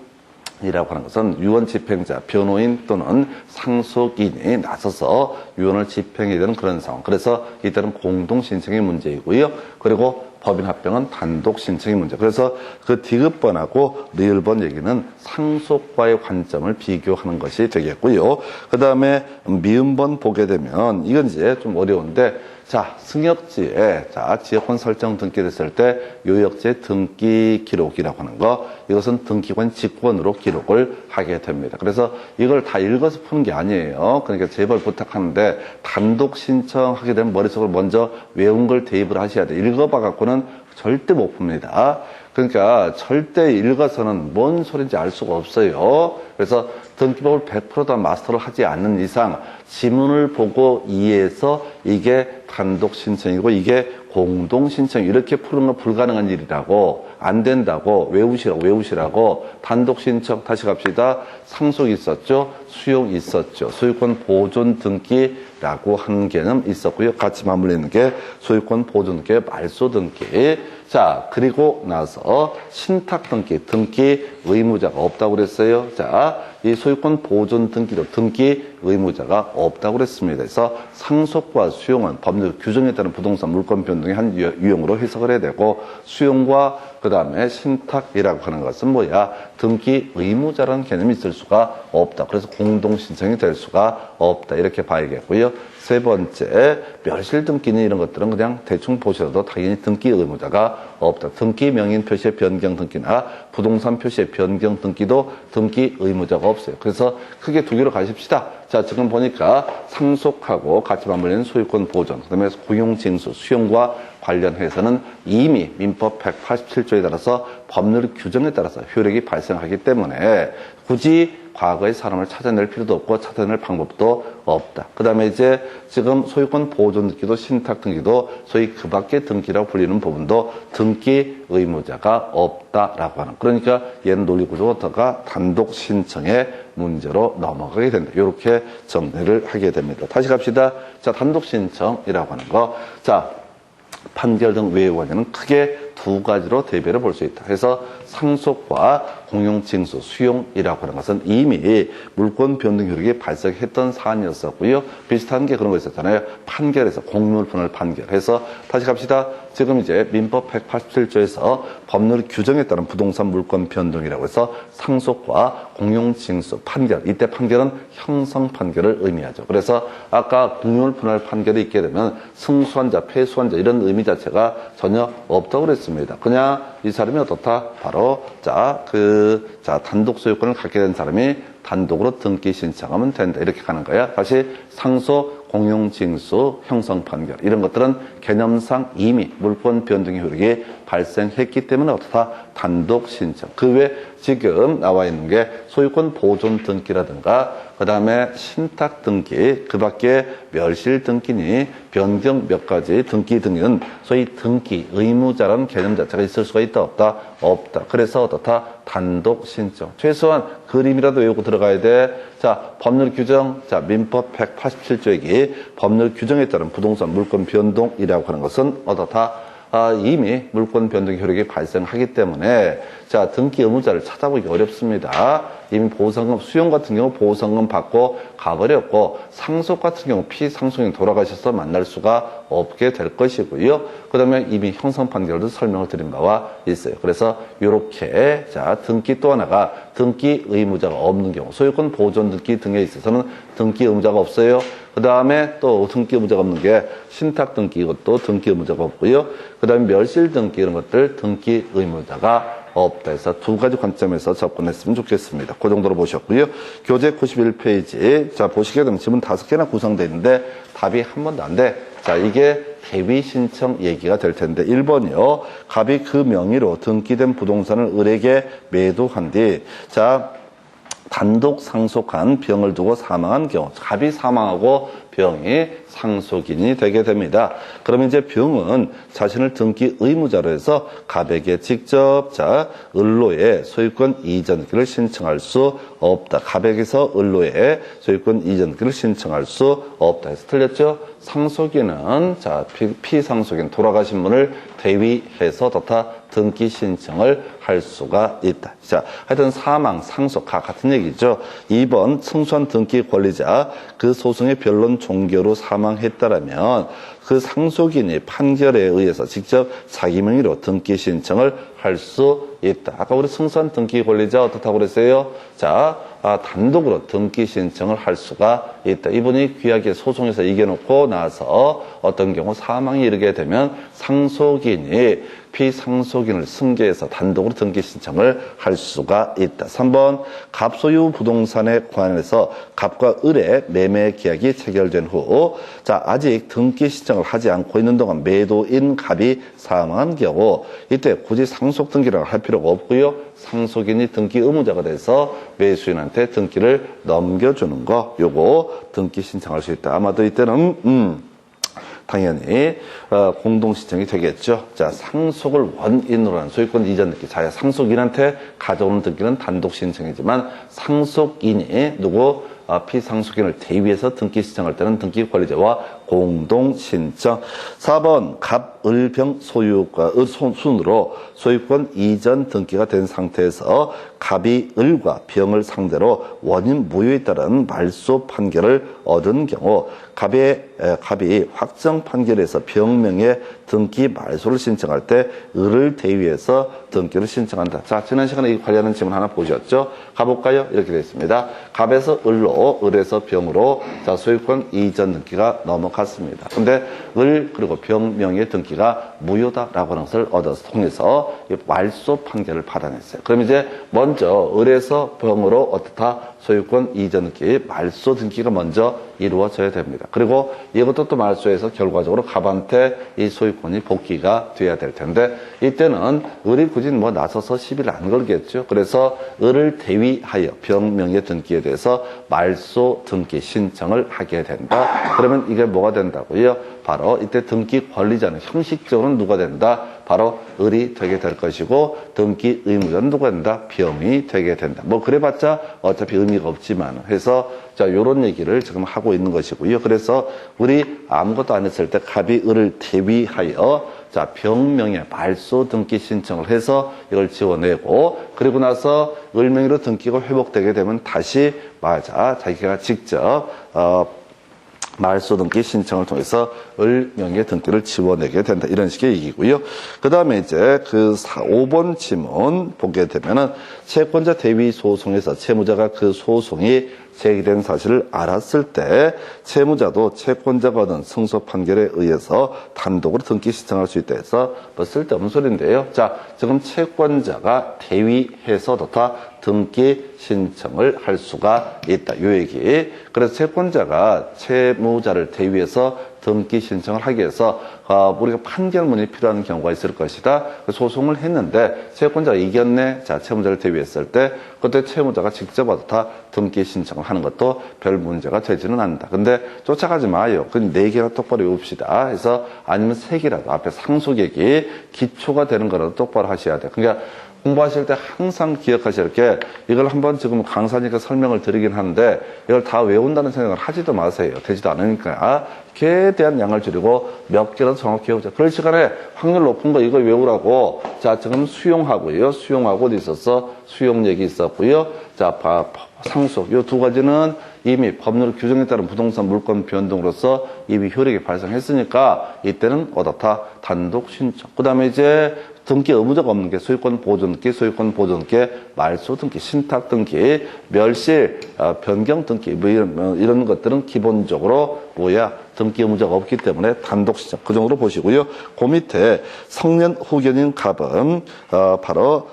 [SPEAKER 1] 이라고 하는 것은 유언 집행자, 변호인 또는 상속인이 나서서 유언을 집행해야 되는 그런 상황. 그래서 이때는 공동 신청의 문제이고요. 그리고 법인 합병은 단독 신청의 문제. 그래서 그 디귿번하고 리을번 얘기는 상속과의 관점을 비교하는 것이 되겠고요. 그 다음에 미음번 보게 되면 이건 이제 좀 어려운데 자, 승역지에 자 지역권 설정 등기됐을 때 요역지의 등기 기록이라고 하는 거 이것은 등기권 직권으로 기록을 하게 됩니다. 그래서 이걸 다 읽어서 푸는 게 아니에요. 그러니까 제발 부탁하는데 단독 신청하게 되면 머릿속을 먼저 외운 걸 대입을 하셔야 돼. 읽어봐 갖고는 절대 못 풉니다. 그러니까 절대 읽어서는 뭔 소리인지 알 수가 없어요. 그래서 등기법을 100% 마스터를 하지 않는 이상 지문을 보고 이해해서 이게 단독 신청이고 이게 공동 신청 이렇게 푸는 건 불가능한 일이라고 안 된다고 외우시라고 단독 신청 다시 갑시다. 상속 있었죠. 수용 있었죠. 소유권 보존 등기라고 하는 개념 있었고요. 같이 맞물리는 게 소유권 보존 등기, 말소 등기. 자, 그리고 나서 신탁 등기 의무자가 없다고 그랬어요. 자, 이 소유권 보존 등기도 등기 의무자가 없다고 그랬습니다. 그래서 상속과 수용은 법률 규정에 따른 부동산 물권 변동의 한 유형으로 해석을 해야 되고 수용과 그 다음에 신탁이라고 하는 것은 뭐야? 등기 의무자라는 개념이 있을 수가 없다. 그래서 공동 신청이 될 수가 없다. 이렇게 봐야겠고요. 세 번째, 멸실 등기는 이런 것들은 그냥 대충 보셔도 당연히 등기 의무자가 없다. 등기 명인 표시의 변경 등기나 부동산 표시의 변경 등기도 등기 의무자가 없어요. 그래서 크게 두 개로 가십시다. 자, 지금 보니까 상속하고 같이 맞물리는 소유권 보존, 그 다음에 고용징수, 수용과 관련해서는 이미 민법 187조에 따라서 법률 규정에 따라서 효력이 발생하기 때문에 굳이 과거의 사람을 찾아낼 필요도 없고 찾아낼 방법도 없다. 그 다음에 이제 지금 소유권 보존 등기도 신탁 등기도 소위 그 밖의 등기라고 불리는 부분도 등기 의무자가 없다라고 하는. 그러니까 얘는 논리구조가 단독 신청의 문제로 넘어가게 된다. 이렇게 정리를 하게 됩니다. 다시 갑시다. 자, 단독 신청이라고 하는 거. 자, 판결 등 외의 관계는 크게 두 가지로 대별해 볼 수 있다. 그래서 상속과 공용징수, 수용이라고 하는 것은 이미 물권 변동 효력이 발생했던 사안이었었고요. 비슷한 게 그런 거 있었잖아요. 판결에서 공물분할 판결해서 다시 갑시다. 지금 이제 민법 187조에서 법률 규정에 따른 부동산 물권 변동이라고 해서 상속과 공용징수 판결, 이때 판결은 형성 판결을 의미하죠. 그래서 아까 공물분할 판결이 있게 되면 승소한 자, 패소한 자 이런 의미 자체가 전혀 없다고 그랬습니다. 그냥 이 사람이 어떻다? 바로 자 단독 소유권을 갖게 된 사람이 단독으로 등기 신청하면 된다. 이렇게 가는 거야. 다시 상속, 공용징수, 형성 판결 이런 것들은 개념상 이미 물권 변동의 효력이 발생했기 때문에 어떻다? 단독 신청. 그 외 지금 나와 있는 게 소유권 보존 등기라든가 그 다음에 신탁 등기, 그 밖에 멸실 등기니 변경 몇 가지 등기 등은 소위 등기 의무자라는 개념 자체가 있을 수가 있다 없다? 없다. 그래서 어떻다? 단독 신청. 최소한 그림이라도 외우고 들어가야 돼. 자, 법률 규정. 자, 민법 187조의 법률 규정에 따른 부동산 물권 변동이라고 하는 것은 어떻다? 이미 물권 변동 효력이 발생하기 때문에 자, 등기 의무자를 찾아보기 어렵습니다. 이미 보상금, 수용 같은 경우 보상금 받고 가버렸고 상속 같은 경우 피상속인 돌아가셔서 만날 수가 없게 될 것이고요. 그 다음에 이미 형성 판결도 설명을 드린 바와 있어요. 그래서 이렇게 자, 등기 또 하나가 등기 의무자가 없는 경우 소유권 보존 등기 등에 있어서는 등기 의무자가 없어요. 그 다음에 또 등기 의무자가 없는 게 신탁 등기 이것도 등기 의무자가 없고요. 그 다음에 멸실 등기 이런 것들 등기 의무자가 없다 해서 두 가지 관점에서 접근했으면 좋겠습니다. 그 정도로 보셨고요. 교재 91페이지. 자, 보시게 되면 지문 5개나 구성되어 있는데 답이 한 번도 안 돼. 자, 이게 대위 신청 얘기가 될 텐데 1번이요. 갑이 그 명의로 등기된 부동산을 을에게 매도한 뒤 자, 단독 상속한 병을 두고 사망한 경우 갑이 사망하고 병이 상속인이 되게 됩니다. 그러면 이제 병은 자신을 등기 의무자로 해서 갑에게 직접 자 을로의 소유권 이전기를 신청할 수 없다. 갑에게서 을로의 소유권 이전기를 신청할 수 없다 해서 틀렸죠? 상속인은 자 피상속인 돌아가신 분을 대위해서 더 등기 신청을 할 수가 있다. 자, 하여튼 사망, 상속 같은 얘기죠. 2번 승소한 등기 권리자 그 소송의 변론 종결로 사망했다라면 그 상속인이 판결에 의해서 직접 자기 명의로 등기 신청을 할 수 있다. 아까 우리 승소한 등기 권리자 어떻다고 그랬어요? 자, 단독으로 등기 신청을 할 수가 있다. 이분이 귀하게 소송에서 이겨놓고 나서 어떤 경우 사망에 이르게 되면 상속인이 피상속인을 승계해서 단독으로 등기 신청을 할 수가 있다. 3번 갑소유 부동산에 관해서 갑과 을의 매매 계약이 체결된 후 자 아직 등기 신청을 하지 않고 있는 동안 매도인 갑이 사망한 경우 이때 굳이 상속 등기를 할 필요가 없고요. 상속인이 등기 의무자가 돼서 매수인한테 등기를 넘겨주는 거 요거 등기 신청할 수 있다. 아마도 이때는 당연히 공동신청이 되겠죠. 자, 상속을 원인으로 하는 소유권 이전 등기. 자, 상속인한테 가져오는 등기는 단독 신청이지만 상속인이 누구 피상속인을 대위해서 등기 신청할 때는 등기 관리자와 공동신청. 4번 갑, 을, 병 소유가 순으로 소유권 이전 등기가 된 상태에서 갑이 을과 병을 상대로 원인 무효에 따른 말소 판결을 얻은 경우 갑이 확정 판결에서 병명의 등기 말소를 신청할 때 을을 대위해서 등기를 신청한다. 자, 지난 시간에 이 관련한 질문 하나 보셨죠? 가볼까요? 이렇게 되어 있습니다. 갑에서 을로, 을에서 병으로 자 소유권 이전 등기가 넘어갔습니다. 근데 을 그리고 병명의 등기가 무효다라고 하는 것을 얻어서 통해서 말소 판결을 받아냈어요. 그럼 이제 먼저 을에서 병으로 어떻다 소유권 이전 등기, 말소 등기가 먼저 이루어져야 됩니다. 그리고 이것도 또 말소해서 결과적으로 갑한테 이 소유권이 복귀가 돼야 될 텐데 이때는 을이 굳이 뭐 나서서 시비를 안 걸겠죠. 그래서 을을 대위하여 병명의 등기에 대해서 말소 등기 신청을 하게 된다. 그러면 이게 뭐가 된다고요? 바로 이때 등기 관리자는 형식적으로는 누가 된다? 바로 을이 되게 될 것이고 등기 의무자는 누가 된다? 병이 되게 된다. 뭐 그래봤자 어차피 의미가 없지만 해서 자 요런 얘기를 지금 하고 있는 것이고요. 그래서 우리 아무것도 안 했을 때 갑이 을을 대위하여 자 병명의 말소 등기 신청을 해서 이걸 지워내고 그리고 나서 을명의로 등기가 회복되게 되면 다시 자기가 직접 말소 등기 신청을 통해서 을명의 등기를 지워내게 된다. 이런 식의 얘기고요. 그 다음에 이제 5번 지문 보게 되면은 채권자 대위 소송에서 채무자가 그 소송이 제기된 사실을 알았을 때 채무자도 채권자가 얻은 승소 판결에 의해서 단독으로 등기 신청할 수 있다 해서 뭐 쓸데없는 소리인데요. 자, 지금 채권자가 대위해서 등기 신청을 할 수가 있다. 요 얘기. 그래서 채권자가 채무자를 대위해서 등기 신청을 하기 위해서 우리가 판결문이 필요한 경우가 있을 것이다. 소송을 했는데 채권자가 이겼네. 자, 채무자를 대위했을 때 그때 채무자가 직접 와서 다 등기 신청을 하는 것도 별 문제가 되지는 않는다. 근데 쫓아가지 마요. 그럼 4개나 똑바로 외웁시다. 해서 아니면 3개라도 앞에 상속액이 기초가 되는 거라도 똑바로 하셔야 돼. 그러니까 공부하실 때 항상 기억하실 게 이걸 한번 지금 강사니까 설명을 드리긴 하는데 이걸 다 외운다는 생각을 하지도 마세요. 되지도 않으니까. 걔에 대한 양을 줄이고 몇 개라도 정확히 외우자. 그럴 시간에 확률 높은 거 이거 외우라고. 자, 지금 수용하고요. 수용하고 있어서 수용 얘기 있었고요. 자, 상속. 요 2가지는 이미 법률 규정에 따른 부동산 물권 변동으로서 이미 효력이 발생했으니까 이때는 어떻다? 단독 신청. 그 다음에 이제 등기 의무자가 없는 게 소유권 보존기, 소유권 보존기, 말소 등기, 신탁 등기, 멸실, 변경 등기, 뭐 이런 것들은 기본적으로 뭐야? 등기 의무자가 없기 때문에 단독 신청. 그 정도로 보시고요. 그 밑에 성년 후견인 갑은 바로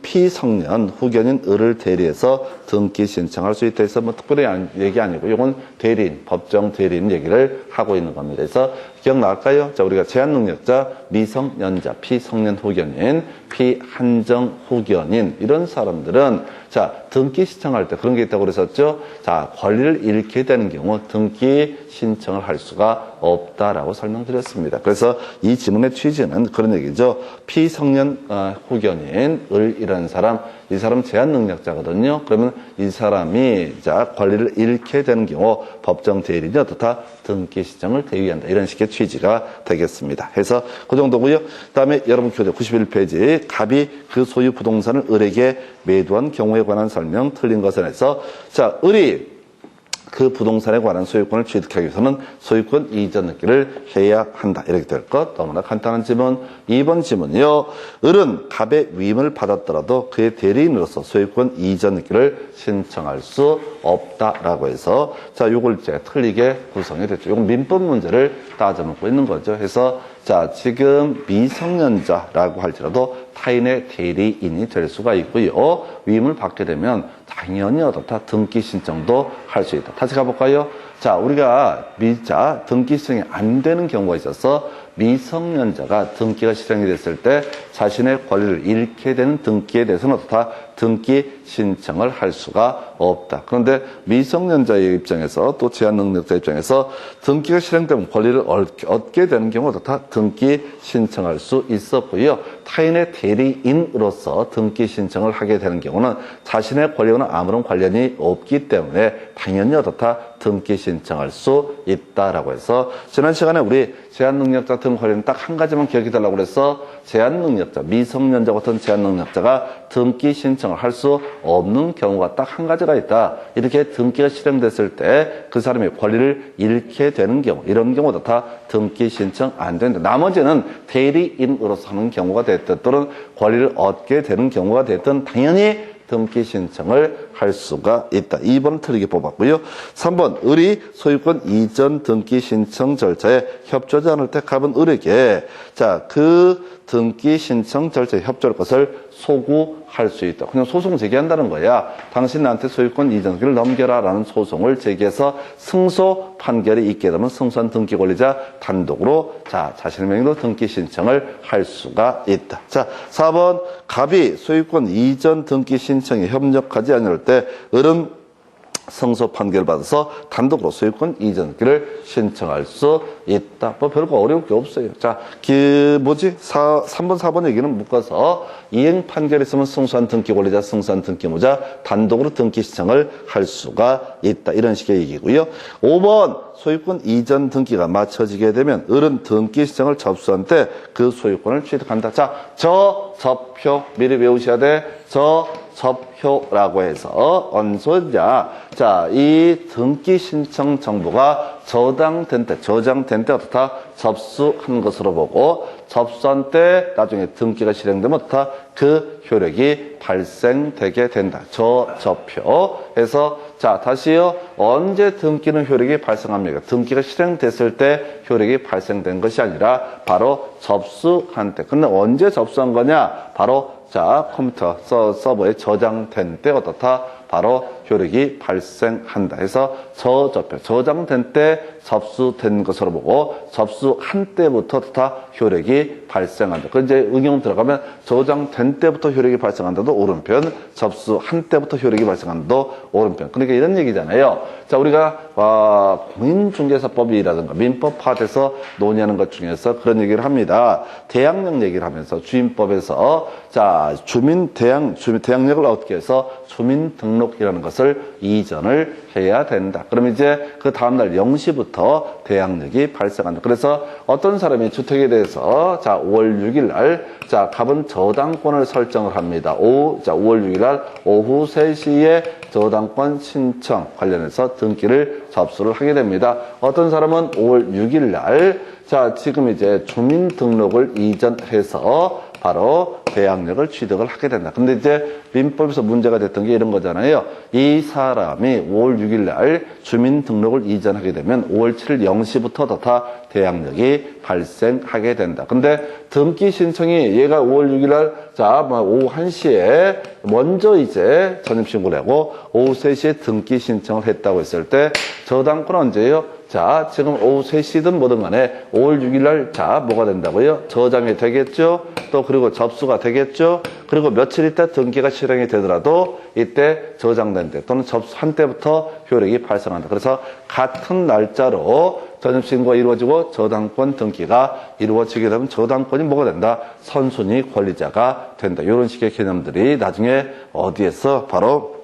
[SPEAKER 1] 피성년 후견인 을을 대리해서 등기 신청할 수 있다 해서 뭐 특별히 얘기 아니고 이건 대리인, 법정 대리인 얘기를 하고 있는 겁니다. 그래서 기억날까요? 자, 우리가 제한능력자, 미성년자, 피성년 후견인, 피한정 후견인 이런 사람들은 자, 등기 신청할 때 그런 게 있다고 그랬었죠? 자, 권리를 잃게 되는 경우 등기 신청을 할 수가 없다라고 설명드렸습니다. 그래서 이 지문의 취지는 그런 얘기죠. 피성년 후견인, 이런 사람, 이 사람 제한 능력자거든요. 그러면 이 사람이 자, 권리를 잃게 되는 경우 법정 대리인이 어떻다? 등기 신청을 대위한다. 이런 식의 취지가 되겠습니다. 해서 그 정도고요. 그다음에 여러분 교재 91페이지 갑이 그 소유 부동산을 을에게 매도한 경우에 관한 설명 틀린 것에 대해서 자, 을이 그 부동산에 관한 소유권을 취득하기 위해서는 소유권 이전 등기를 해야 한다. 이렇게 될 것. 너무나 간단한 지문. 2번 지문이요. 을은 갑의 위임을 받았더라도 그의 대리인으로서 소유권 이전 등기를 신청할 수 없다라고 해서 자, 요걸 이제 틀리게 구성이 됐죠. 요건 민법 문제를 따져먹고 있는 거죠. 해서 자, 지금 미성년자라고 할지라도 타인의 대리인이 될 수가 있고요. 위임을 받게 되면 당연히 어떻다? 등기 신청도 할 수 있다. 다시 가볼까요? 자, 우리가 등기 신청이 안 되는 경우가 있어서 미성년자가 등기가 실행이 됐을 때 자신의 권리를 잃게 되는 등기에 대해서는 어떻다? 등기 신청을 할 수가 없다. 그런데 미성년자의 입장에서 또 제한능력자 입장에서 등기가 실행되면 권리를 얻게 되는 경우 어떻다? 등기 신청할 수 있었고요. 타인의 대리인으로서 등기 신청을 하게 되는 경우는 자신의 권리와는 아무런 관련이 없기 때문에 당연히 어떻다? 등기 신청할 수 있다라고 해서 지난 시간에 우리 제한능력자 같은 권리는 딱 한 가지만 기억해 달라고 그래서 제한능력자, 미성년자 같은 제한능력자가 등기 신청을 할 수 없는 경우가 딱 한 가지가 있다. 이렇게 등기가 실행됐을 때 그 사람의 권리를 잃게 되는 경우, 이런 경우도 다 등기 신청 안 된다. 나머지는 대리인으로서 하는 경우가 됐든 또는 권리를 얻게 되는 경우가 됐든 당연히 등기 신청을 할 수가 있다. 2번 틀리게 뽑았고요. 3번 을이 소유권 이전 등기 신청 절차에 협조하지 않을 때 갑은 을에게 자, 그 등기 신청 절차에 협조할 것을 소구할 수 있다. 그냥 소송 제기한다는 거야. 당신 나한테 소유권 이전 등기를 넘겨라 라는 소송을 제기해서 승소 판결이 있게 되면 승소한 등기 권리자 단독으로 자, 자신의 명의로 등기 신청을 할 수가 있다. 자, 4번 갑이 소유권 이전 등기 신청에 협력하지 않을 때 을은 승소 판결을 받아서 단독으로 소유권 이전 등기를 신청할 수 있다. 뭐 별거 어려울 게 없어요. 자, 3번, 4번 얘기는 묶어서 이행 판결이 있으면 승소한 등기 권리자, 승소한 등기무자 단독으로 등기 신청을 할 수가 있다. 이런 식의 얘기고요. 5번 소유권 이전 등기가 마쳐지게 되면 을은 등기 신청을 접수한 때 그 소유권을 취득한다. 자, 접효 미리 외우셔야 돼. 접효라고 해서 언소자. 자, 이 등기 신청 정보가 저장된 때 어떻다? 접수한 것으로 보고 접수한 때 나중에 등기가 실행되면 어떻다? 그 효력이 발생되게 된다. 접효. 해서 자, 다시요. 언제 등기는 효력이 발생합니까? 등기가 실행됐을 때 효력이 발생된 것이 아니라 바로 접수한 때. 근데 언제 접수한 거냐? 바로 자, 컴퓨터 서버에 저장된 때 어떻다? 바로 효력이 발생한다 해서 저장된 때 접수된 것으로 보고 접수한 때부터 다 효력이 발생한다. 그 이제 응용 들어가면 저장된 때부터 효력이 발생한다도 오른편, 접수한 때부터 효력이 발생한다도 오른편. 그러니까 이런 얘기잖아요. 자, 우리가 공인중개사법이라든가 민법파에서 논의하는 것 중에서 그런 얘기를 합니다. 대항력 얘기를 하면서 주민법에서 자, 대항력을 얻기 위해서 주민등록이라는 것을 이전을 해야 된다. 그러면 이제 그 다음날 0시부터 대항력이 발생한다. 그래서 어떤 사람이 주택에 대해서 자, 5월 6일 날 자, 갑은 저당권을 설정을 합니다. 5월 6일 날 오후 3시에 저당권 신청 관련해서 등기를 접수를 하게 됩니다. 어떤 사람은 5월 6일 날 자, 지금 이제 주민등록을 이전해서 바로 대항력을 취득을 하게 된다. 근데 이제 민법에서 문제가 됐던 게 이런 거잖아요. 이 사람이 5월 6일 날 주민등록을 이전하게 되면 5월 7일 0시부터 다 대항력이 발생하게 된다. 근데 등기 신청이 얘가 5월 6일 날 자, 오후 1시에 먼저 이제 전입신고를 하고 오후 3시에 등기 신청을 했다고 했을 때 저당권 언제예요? 자, 지금 오후 3시든 뭐든 간에 5월 6일 날 자, 뭐가 된다고요? 저장이 되겠죠? 또 그리고 접수가 되겠죠? 그리고 며칠 있다 등기가 실행이 되더라도 이때 저장된 때 또는 접수한 때부터 효력이 발생한다. 그래서 같은 날짜로 전입신고가 이루어지고 저당권 등기가 이루어지게 되면 저당권이 뭐가 된다? 선순위 권리자가 된다. 이런 식의 개념들이 나중에 어디에서 바로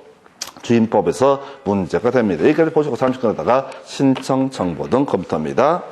[SPEAKER 1] 주임법에서 문제가 됩니다. 여기까지 보시고 30분 하다가 신청 정보 등 컴퓨터입니다.